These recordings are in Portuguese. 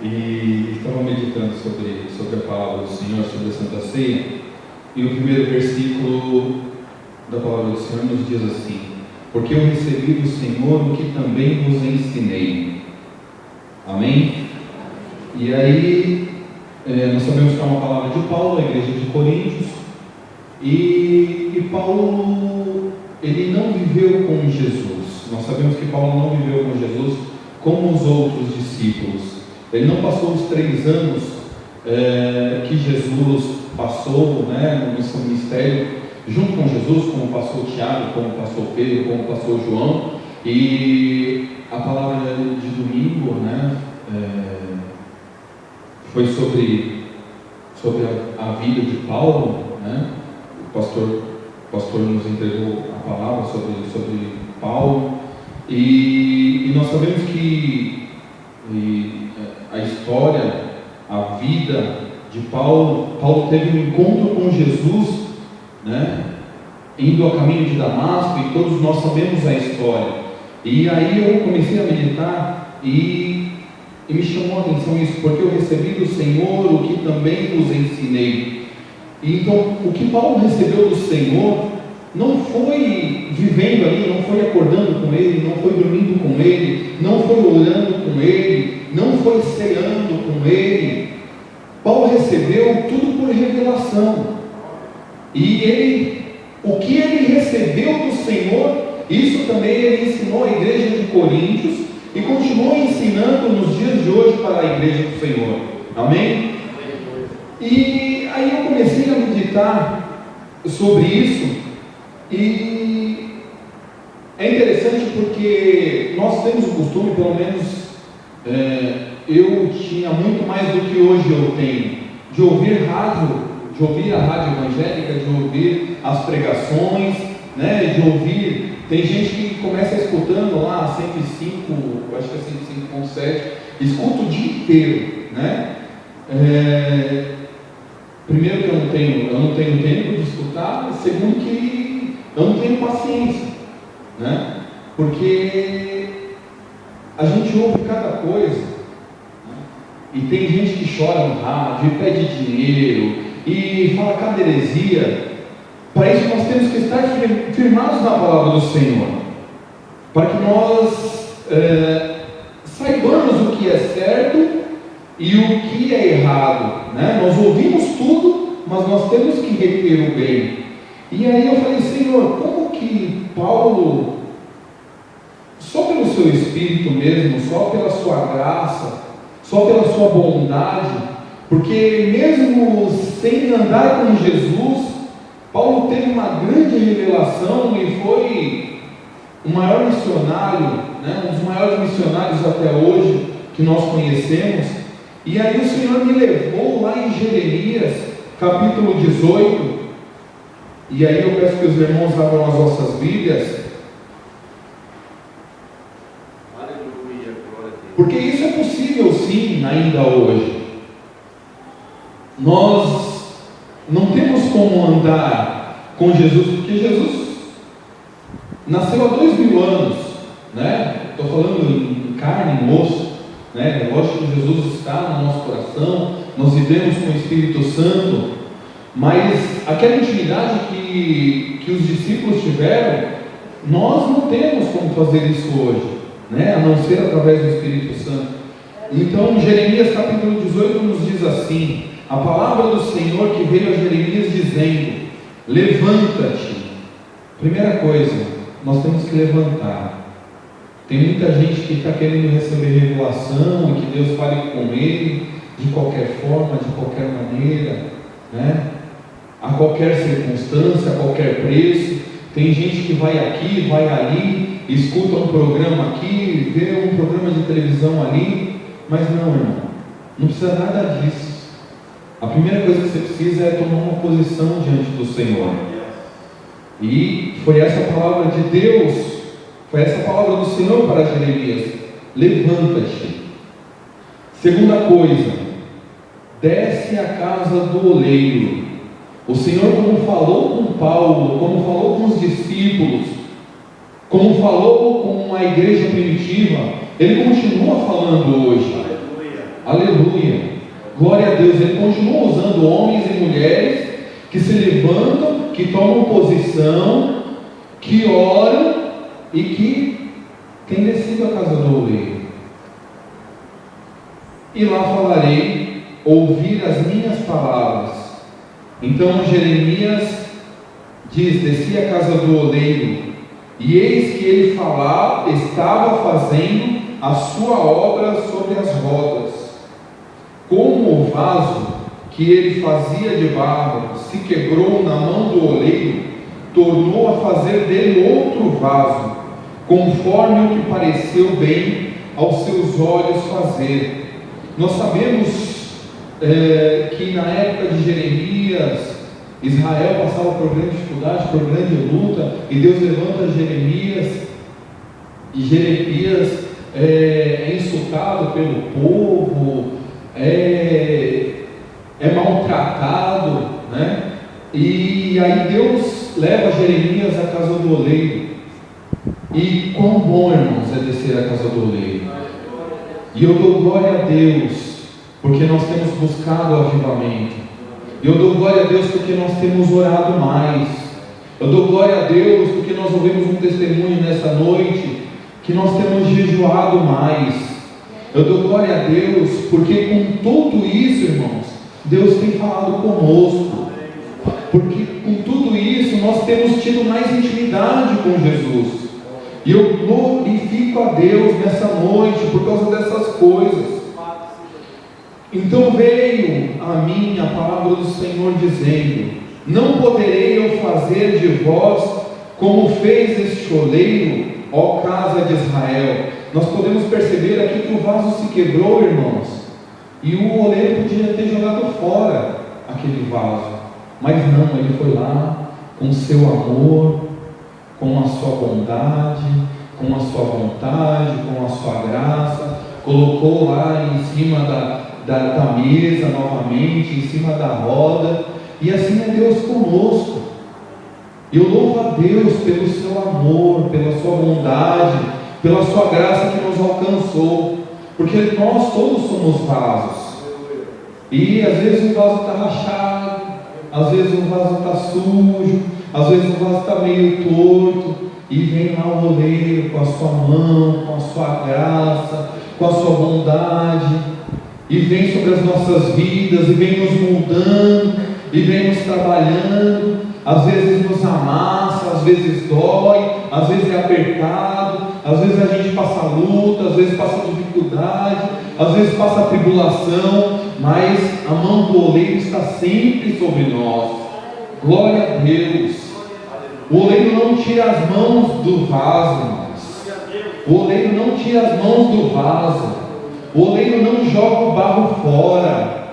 e estava meditando sobre a palavra do Senhor, sobre a Santa Ceia, e o primeiro versículo da palavra do Senhor nos diz assim: porque eu recebi do Senhor o que também vos ensinei. Amém? E aí, nós sabemos que é uma palavra de Paulo, à igreja de Coríntios, e Paulo, ele não viveu com Jesus. Nós sabemos que Paulo não viveu com Jesus como os outros discípulos. Ele não passou os 3 anos que Jesus passou, no seu ministério, junto com Jesus, como passou Tiago, como passou Pedro, como passou João. E a palavra de domingo, foi sobre a vida de Paulo, O pastor nos entregou a palavra sobre Paulo, e nós sabemos que a história, a vida de Paulo teve um encontro com Jesus, indo a caminho de Damasco, e todos nós sabemos a história. E aí eu comecei a meditar e me chamou a atenção isso, porque eu recebi do Senhor o que também vos ensinei. E então, o que Paulo recebeu do Senhor não foi vivendo ali, não foi acordando com Ele, não foi dormindo com Ele, não foi orando com Ele, não foi ceando com Ele. Paulo recebeu tudo por revelação. E o que ele recebeu do Senhor, isso também ele ensinou à igreja de Coríntios e continua ensinando nos dias de hoje para a igreja do Senhor. Amém? E aí eu comecei a meditar sobre isso, e é interessante porque nós temos o costume, pelo menos eu tinha muito mais do que hoje eu tenho, de ouvir a rádio evangélica, de ouvir as pregações, de ouvir. Tem gente que começa escutando lá 105, acho que é 105.7, escuta o dia inteiro, Primeiro que eu não tenho tempo de escutar, segundo que eu não tenho paciência, Porque a gente ouve cada coisa, e tem gente que chora no rádio, e pede dinheiro, e fala cada heresia. Para isso nós temos que estar firmados na palavra do Senhor, para que nós saibamos o que é certo e o que é errado, Nós ouvimos tudo, mas nós temos que reter o bem. E aí eu falei: Senhor, como que Paulo, só pelo seu Espírito mesmo, só pela sua graça, só pela sua bondade, porque mesmo sem andar com Jesus, Paulo teve uma grande revelação e foi o maior missionário, um dos maiores missionários até hoje que nós conhecemos. E aí o Senhor me levou lá em Jeremias, capítulo 18, e aí eu peço que os irmãos abram as vossas Bíblias. Aleluia, glória a Deus. Porque isso é possível sim, ainda hoje. Nós não temos como andar com Jesus, porque Jesus nasceu há 2000 anos, Estou falando em carne e osso, Lógico que Jesus está no nosso coração, nós vivemos com o Espírito Santo, mas aquela intimidade que os discípulos tiveram, nós não temos como fazer isso hoje, a não ser através do Espírito Santo. Então Jeremias capítulo 18 nos diz assim: a palavra do Senhor que veio a Jeremias dizendo: levanta-te. Primeira coisa, nós temos que levantar. Tem muita gente que está querendo receber revelação e que Deus fale com ele de qualquer forma, de qualquer maneira, a qualquer circunstância, a qualquer preço. Tem gente que vai aqui, vai ali, escuta um programa aqui, vê um programa de televisão ali, mas não, irmão, não precisa nada disso. A primeira coisa que você precisa é tomar uma posição diante do Senhor. E foi essa a palavra de Deus, foi essa a palavra do Senhor para Jeremias: levanta-te. Segunda coisa, desce à casa do oleiro. O Senhor, como falou com Paulo, como falou com os discípulos, como falou com a igreja primitiva, Ele continua falando hoje. Aleluia. Glória a Deus. Ele continua usando homens e mulheres que se levantam, que tomam posição, que oram e que têm descido à casa do oleiro. E lá falarei, ouvir as minhas palavras. Então Jeremias diz: desci à casa do oleiro, e eis que ele estava fazendo a sua obra sobre as rodas. Como o vaso que ele fazia de barro se quebrou na mão do oleiro, tornou a fazer dele outro vaso, conforme o que pareceu bem aos seus olhos fazer. Nós sabemos que na época de Jeremias, Israel passava por grande dificuldade, por grande luta, e Deus levanta Jeremias, e Jeremias é insultado pelo povo, é maltratado, né? E aí Deus leva Jeremias à casa do oleiro. E quão bom, irmãos, é descer à casa do oleiro. E eu dou glória a Deus, porque nós temos buscado o avivamento. Eu dou glória a Deus porque nós temos orado mais. Eu dou glória a Deus porque nós ouvimos um testemunho nessa noite, que nós temos jejuado mais. Eu dou glória a Deus porque com tudo isso, irmãos, Deus tem falado conosco. Porque com tudo isso nós temos tido mais intimidade com Jesus. E eu glorifico a Deus nessa noite por causa dessas coisas. Então veio a mim a palavra do Senhor dizendo: não poderei eu fazer de vós como fez este oleiro, ó casa de Israel. Nós podemos perceber aqui que o vaso se quebrou, irmãos, e o oleiro podia ter jogado fora aquele vaso, mas não, ele foi lá com o seu amor, com a sua bondade, com a sua vontade, com a sua graça, colocou lá em cima da mesa novamente, em cima da roda, e assim é Deus conosco. Eu louvo a Deus pelo seu amor, pela sua bondade, pela sua graça que nos alcançou, porque nós todos somos vasos, e às vezes o vaso está rachado, às vezes o vaso está sujo, às vezes o vaso está meio torto, e vem lá o oleiro com a sua mão, com a sua graça, com a sua bondade, e vem sobre as nossas vidas, e vem nos moldando, e vem nos trabalhando. Às vezes nos amassa, às vezes dói, às vezes é apertado, às vezes a gente passa luta, às vezes passa dificuldade, às vezes passa tribulação, mas a mão do oleiro está sempre sobre nós. Glória a Deus. O oleiro não tira as mãos do vaso, irmãos. O oleiro não tira as mãos do vaso. O oleiro não joga o barro fora.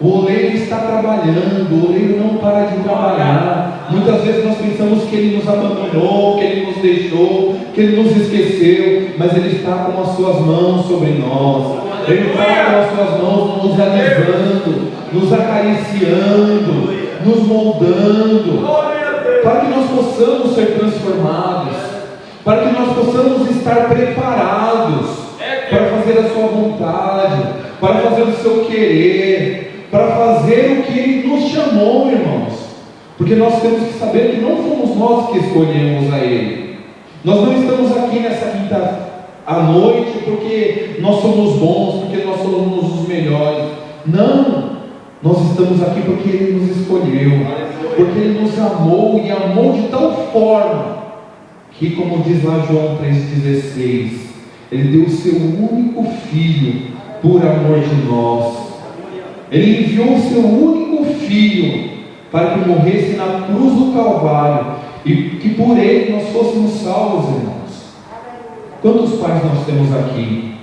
O oleiro está trabalhando, o oleiro não para de trabalhar. Muitas vezes nós pensamos que ele nos abandonou, que ele nos deixou, que ele nos esqueceu, mas ele está com as suas mãos sobre nós. Ele está com as suas mãos nos alisando, nos acariciando, nos moldando, para que nós possamos ser transformados, para que nós possamos estar preparados para fazer a sua vontade, para fazer o seu querer, para fazer o que Ele nos chamou, irmãos. Porque nós temos que saber que não fomos nós que escolhemos a Ele. Nós não estamos aqui nessa quinta à noite porque nós somos bons, porque nós somos os melhores. Não, nós estamos aqui porque Ele nos escolheu, porque Ele nos amou, e amou de tal forma que, como diz lá João 3,16, Ele deu o seu único Filho por amor de nós. Ele enviou o seu único Filho para que morresse na cruz do Calvário, e que por Ele nós fôssemos salvos, irmãos. Quantos pais nós temos aqui?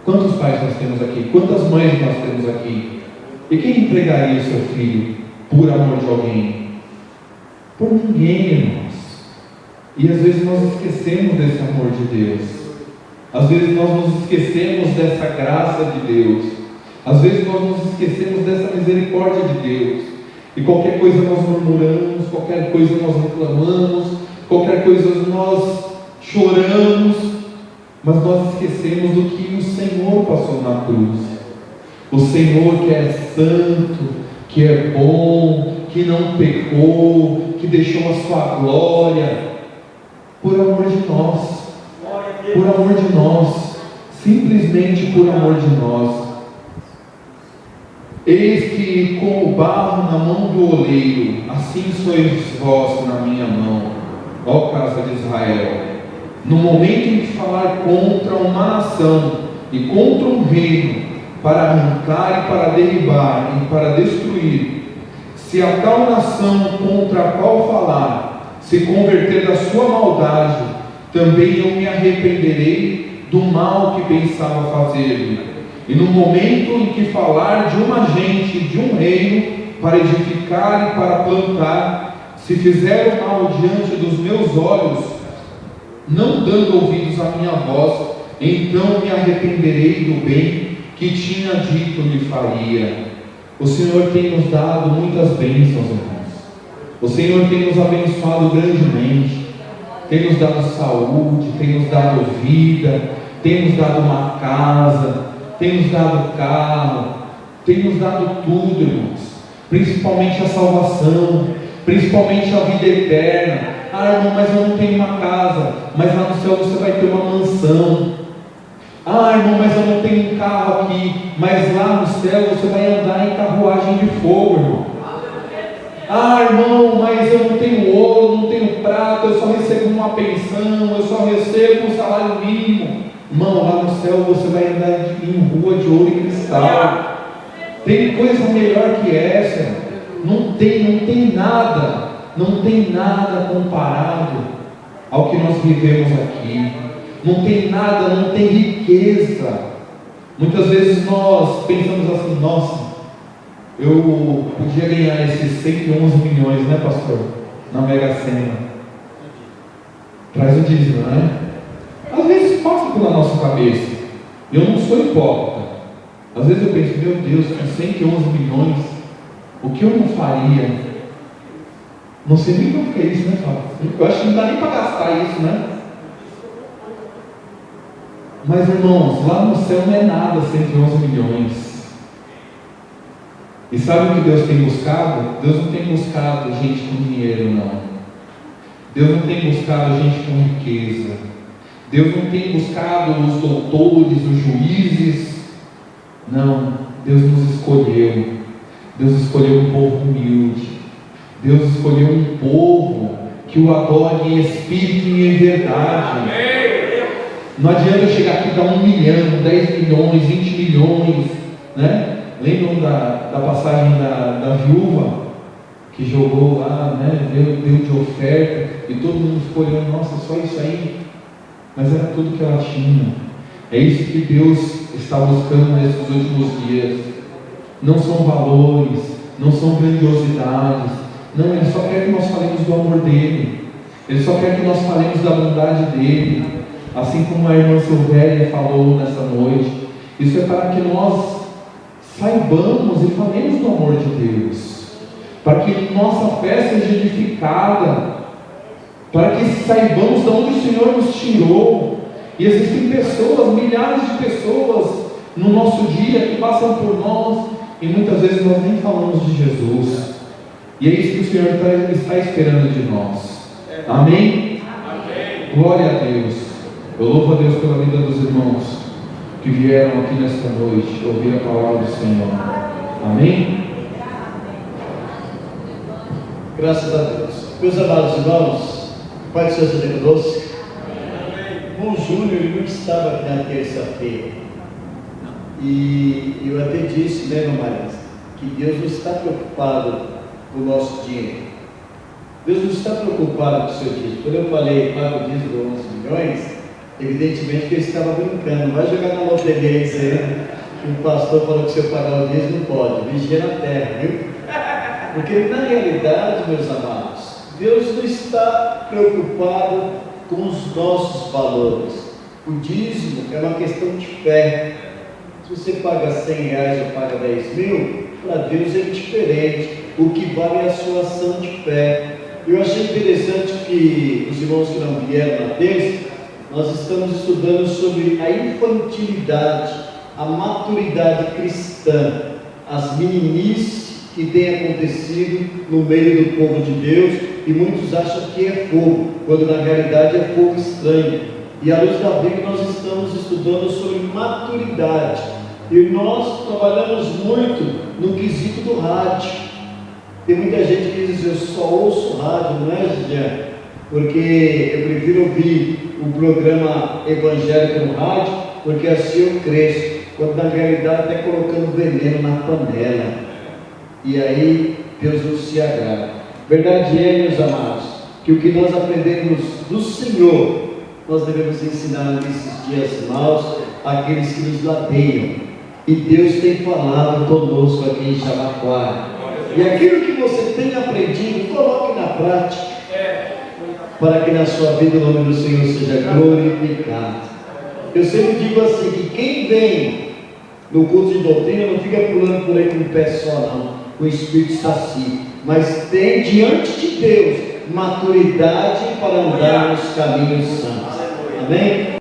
Quantos pais nós temos aqui? Quantas mães nós temos aqui? E quem entregaria o seu filho por amor de alguém? Por ninguém, irmãos. E às vezes nós esquecemos desse amor de Deus. Às vezes nós nos esquecemos dessa graça de Deus. Às vezes nós nos esquecemos dessa misericórdia de Deus. E qualquer coisa nós murmuramos, qualquer coisa nós reclamamos, qualquer coisa nós choramos, mas nós esquecemos do que o Senhor passou na cruz. O Senhor que é santo, que é bom, que não pecou, que deixou a sua glória, por amor de nós, por amor de nós, simplesmente por amor de nós. Eis que como barro na mão do oleiro, assim sois vós na minha mão, ó casa de Israel. No momento em que falar contra uma nação e contra um reino, para arrancar e para derribar e para destruir, se a tal nação contra a qual falar se converter da sua maldade, também eu me arrependerei do mal que pensava fazer-lhe. E no momento em que falar de uma gente, de um reino, para edificar e para plantar, se fizer o mal diante dos meus olhos, não dando ouvidos à minha voz, então me arrependerei do bem que tinha dito lhe faria. O Senhor tem nos dado muitas bênçãos, irmãos. O Senhor tem nos abençoado grandemente, tem nos dado saúde, tem nos dado vida, tem nos dado uma casa, tem nos dado carro, tem nos dado tudo, irmãos, principalmente a salvação, principalmente a vida eterna. Ah, irmão, mas eu não tenho uma casa, mas lá no céu você vai ter uma mansão. Ah, irmão, mas eu não tenho um carro aqui, mas lá no céu você vai andar em carruagem de fogo, irmão. Ah, irmão, mas eu não tenho ouro, não tenho prata, eu só recebo uma pensão, eu só recebo um salário mínimo. Irmão, lá no céu você vai andar em rua de ouro e cristal. Tem coisa melhor que essa? Não tem nada comparado ao que nós vivemos aqui. Não tem nada, não tem riqueza. Muitas vezes nós pensamos assim: nossa, eu podia ganhar esses 111 milhões, né, pastor? Na Mega Sena. Traz o dízimo, né? Às vezes passa pela nossa cabeça. Eu não sou hipócrita. Às vezes eu penso: meu Deus, com 111 milhões, o que eu não faria? Não sei nem quanto que é isso, né, Fábio? Eu acho que não dá nem para gastar isso, né? Mas, irmãos, lá no céu não é nada 111 milhões. E sabe o que Deus tem buscado? Deus não tem buscado gente com dinheiro, não. Deus não tem buscado gente com riqueza. Deus não tem buscado os doutores, os juízes. Não, Deus nos escolheu. Deus escolheu um povo humilde. Deus escolheu um povo que o adore em espírito e em verdade. Amém. Não adianta eu chegar aqui e dar 1 milhão, 10 milhões, 20 milhões, né? Lembram da passagem da viúva que jogou lá, né? Deu de oferta e todo mundo ficou olhando: nossa, só isso aí? Mas era tudo que ela tinha. É isso que Deus está buscando nesses últimos dias. Não são valores, não são grandiosidades. Não, Ele só quer que nós falemos do amor dEle. Ele só quer que nós falemos da bondade dEle. Assim como a irmã Silvéria falou nessa noite, isso é para que nós saibamos e falemos do amor de Deus, para que nossa fé seja edificada, para que saibamos de onde o Senhor nos tirou. E existem pessoas, milhares de pessoas no nosso dia que passam por nós e muitas vezes nós nem falamos de Jesus, e é isso que o Senhor está esperando de nós. Amém? Amém. Glória a Deus. Eu louvo a Deus pela vida dos irmãos que vieram aqui nesta noite ouvir a palavra do Senhor. Amém? Graças a Deus. Meus amados irmãos, Pai do Senhor seja conosco. O Júnior, ele não estava aqui na terça-feira. E eu até disse, né, irmã Marisa, que Deus não está preocupado com o nosso dinheiro. Deus não está preocupado com o seu dízimo. Quando eu falei paga o dízimo de 11 milhões, evidentemente que ele estava brincando. Não vai jogar na loteria isso aí, que o pastor falou que se eu pagar o dízimo não pode. Vigia na terra, viu? Porque na realidade, meus amados, Deus não está preocupado com os nossos valores. O dízimo é uma questão de fé. Se você paga 100 reais ou paga 10 mil, para Deus é diferente. O que vale é a sua ação de fé. Eu achei interessante que os irmãos que não vieram na terça, nós estamos estudando sobre a infantilidade a maturidade cristã, as meninices que têm acontecido no meio do povo de Deus, e muitos acham que é fogo, quando na realidade é fogo estranho. E à luz da Bíblia nós estamos estudando sobre maturidade, e nós trabalhamos muito no quesito do rádio. Tem muita gente que diz: eu só ouço rádio, não é, Jean? Porque eu prefiro ouvir o programa evangélico no rádio, porque assim eu cresço, quando na realidade está colocando veneno na panela, e aí Deus não se agrada. Verdade é, meus amados, que o que nós aprendemos do Senhor, nós devemos ensinar nesses dias maus àqueles que nos ladeiam. E Deus tem falado conosco aqui em Jabaquara. E aquilo que você tem aprendido, coloque na prática, para que na sua vida o nome do Senhor seja glorificado. Eu sempre digo assim, que quem vem no culto de doutrina não fica pulando por aí com o pé só não, o Espírito sacia, mas tem diante de Deus maturidade para andar nos caminhos santos. Amém?